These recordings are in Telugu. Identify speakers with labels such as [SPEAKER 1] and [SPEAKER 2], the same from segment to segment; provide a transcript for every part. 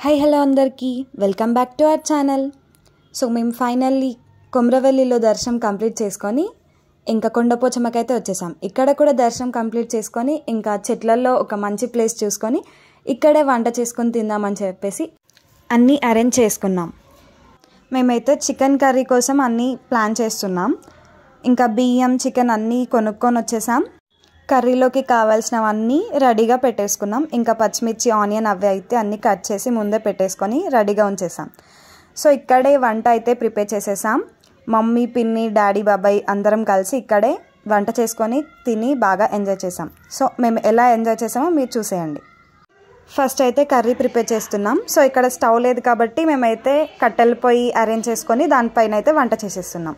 [SPEAKER 1] హాయ్ హలో అందరికీ welcome back to our channel. So మేము ఫైనల్లీ కొమ్రవెల్లిలో దర్శనం కంప్లీట్ చేసుకొని ఇంకా కొండపోచమ్మకైతే వచ్చేసాం. ఇక్కడ కూడా దర్శనం కంప్లీట్ చేసుకొని ఇంకా చెట్లలో ఒక మంచి ప్లేస్ చూసుకొని ఇక్కడే వంట చేసుకొని తిందామని చెప్పేసి అన్నీ అరేంజ్ చేసుకున్నాం. మేమైతే చికెన్ కర్రీ కోసం అన్నీ ప్లాన్ చేస్తున్నాం. ఇంకా బియ్యం చికెన్ అన్నీ కొనుక్కొని వచ్చేసాం. కర్రీలోకి కావాల్సినవన్నీ రెడీగా పెట్టేసుకున్నాం. ఇంకా పచ్చిమిర్చి ఆనియన్ అవి అయితే అన్నీ కట్ చేసి ముందే పెట్టేసుకొని రెడీగా ఉంచేసాం. సో ఇక్కడే వంట అయితే ప్రిపేర్ చేసేసాం. మమ్మీ పిన్ని డాడీ బాబాయ్ అందరం కలిసి ఇక్కడే వంట చేసుకొని తిని బాగా ఎంజాయ్ చేసాం. సో మేము ఎలా ఎంజాయ్ చేసామో మీరు చూసేయండి. ఫస్ట్ అయితే కర్రీ ప్రిపేర్ చేస్తున్నాం. సో ఇక్కడ స్టవ్ లేదు కాబట్టి మేమైతే కట్టెల పొయ్యి అరేంజ్ చేసుకొని దానిపైన అయితే వంట చేసేస్తున్నాం.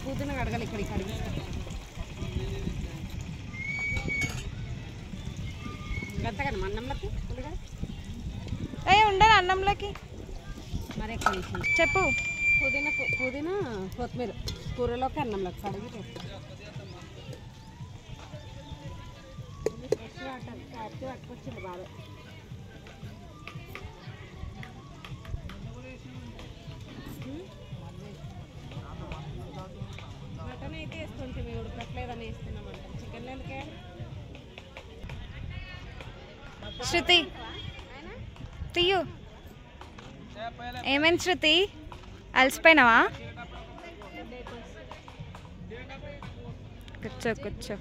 [SPEAKER 2] పుదీనా కడగాలి ఇక్కడికి కడిగి గంతగానే అన్నంలోకి
[SPEAKER 1] ఉండదు అన్నంలోకి
[SPEAKER 2] మరి ఎక్కువ
[SPEAKER 1] చెప్పు.
[SPEAKER 2] పుదీనా కొత్తిమీర కూరలోకి అన్నంలోకి కడిగి పట్టుకొచ్చింది బాగా. మటన్ అయితే వేస్తుంటే మేము ఉడకట్లేదని వేస్తున్నామంట. చికెన్ ఎందుకే
[SPEAKER 1] శృతి తీయు. ఏమైంది శృతి, అలసిపోయినావా? కూర్చో కూర్చో.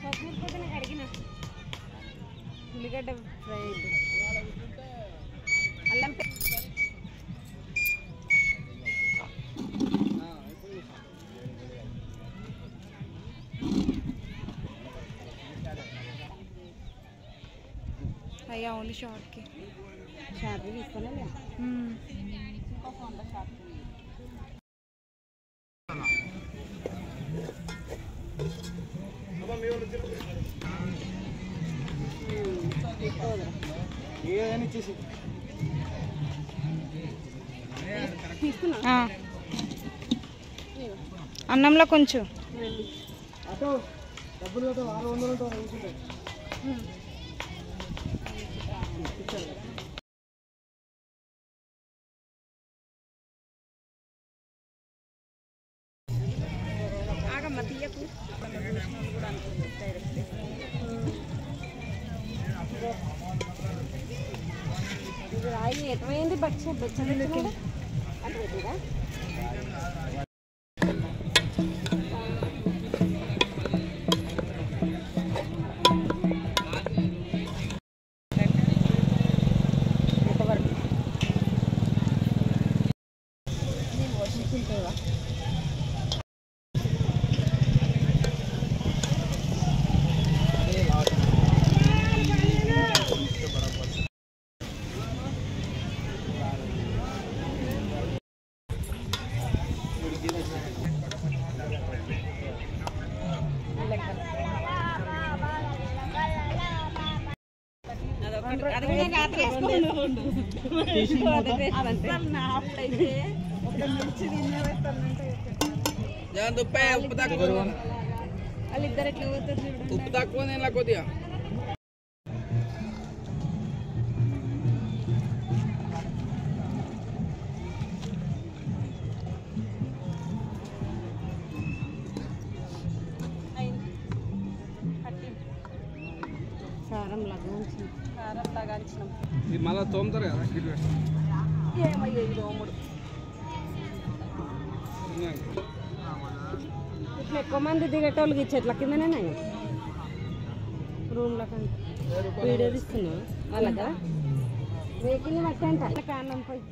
[SPEAKER 2] కొత్తిమీర కడిగిన ఉల్లిగడ్డ ఫ్రై అల్లం
[SPEAKER 1] అయ్యా ఓన్లీ షార్ట్కి
[SPEAKER 2] షార్ట్కి తీసుకునే
[SPEAKER 1] అన్నంలో కొంచెం
[SPEAKER 2] ఆగమ్మ తీయకు. ఇది రాయి ఎటువైంది బెచ్చ అటు పెట్టిరా. వాళ్ళిద్దరు ఎట్లా పోతారు చూడండి.
[SPEAKER 3] ఉప్పు తక్కువ నేను కొద్దిగా
[SPEAKER 2] కారం లగాంచినాం.
[SPEAKER 3] ఇది మళ్ళీ తోముతారు కదా గిట్ల
[SPEAKER 2] ఏమయ్యా ఇది ఓముడు. ఇట్లా ఎక్కువ మంది దిగేటోళ్ళకి చెట్ల కిందనే రూమ్లో కానీ వీడియో తీస్తున్నా అలాగా వెహికల్ని బట్టి అంట కారణం పోయి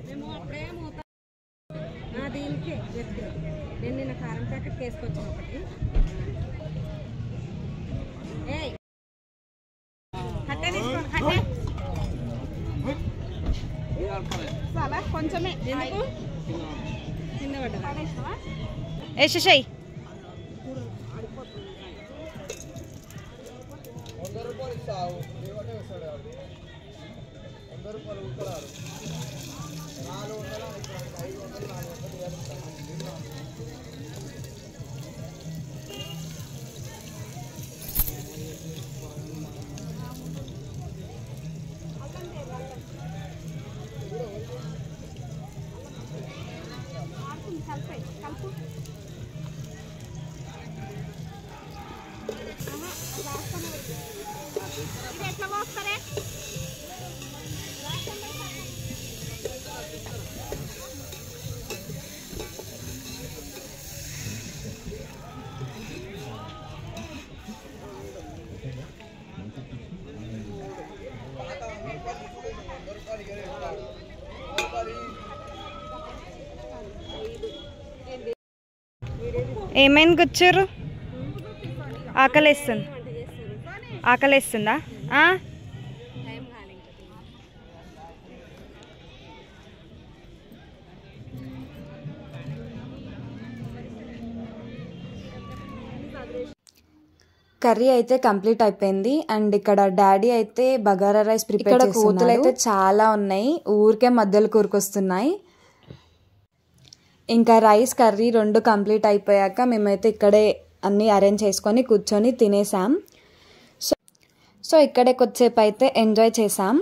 [SPEAKER 2] మేము అప్పుడే మూత దీనికే నేను నిన్న కారం ప్యాకెట్ వేసుకొచ్చాను ఒకటి. కట్టే తీసుకోండి కట్టే చాలా కొంచెమే ఎందుకు కింద పడ్డా
[SPEAKER 1] యశశై
[SPEAKER 2] ఎట్లా పోస్తారే
[SPEAKER 1] ఏమైంది కూర్చోరు ఆకలేస్తుంది ఆకలేస్తుందా కర్రీ అయితే కంప్లీట్ అయిపోయింది అండ్ ఇక్కడ డాడీ అయితే బగారా రైస్ ప్రిపేర్ చేస్తున్నారు. కూతులు అయితే చాలా ఉన్నాయి, ఊరికే మధ్యలో కూరుకొస్తున్నాయి. ఇంకా రైస్ కర్రీ రెండు కంప్లీట్ అయిపోయాక మేమైతే ఇక్కడే అన్నీ అరేంజ్ చేసుకొని కూర్చొని తినేసాం. సో ఇక్కడే కొద్దిసేపు అయితే ఎంజాయ్ చేసాం.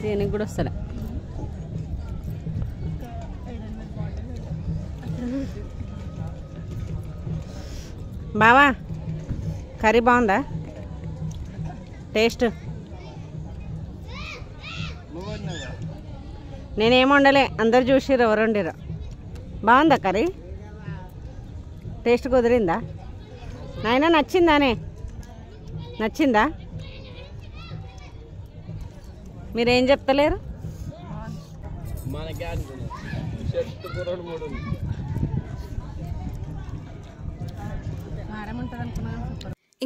[SPEAKER 2] దీనికి కూడా వస్తారా బావా? కర్రీ బాగుందా? టేస్ట్ నేనేం వండలే, అందరు చూసిర్రు, ఎవరు వండిరు. బాగుందా కర్రీ? టేస్ట్ కుదిరిందా నాయన? నచ్చిందానే? నచ్చిందా? మీరేం చెప్తలేరు?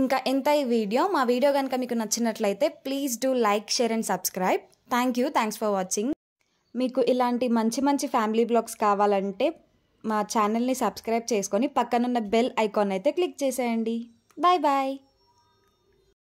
[SPEAKER 2] ఇంకా ఎంత ఈ వీడియో. మా వీడియో కనుక మీకు నచ్చినట్లయితే please do like, share and subscribe. Thanks for watching. మీకు ఇలాంటి మంచి మంచి ఫ్యామిలీ బ్లాగ్స్ కావాలంటే మా ఛానల్ని సబ్స్క్రైబ్ చేసుకొని పక్కనున్న బెల్ ఐకాన్ అయితే క్లిక్ చేసేయండి. Bye bye.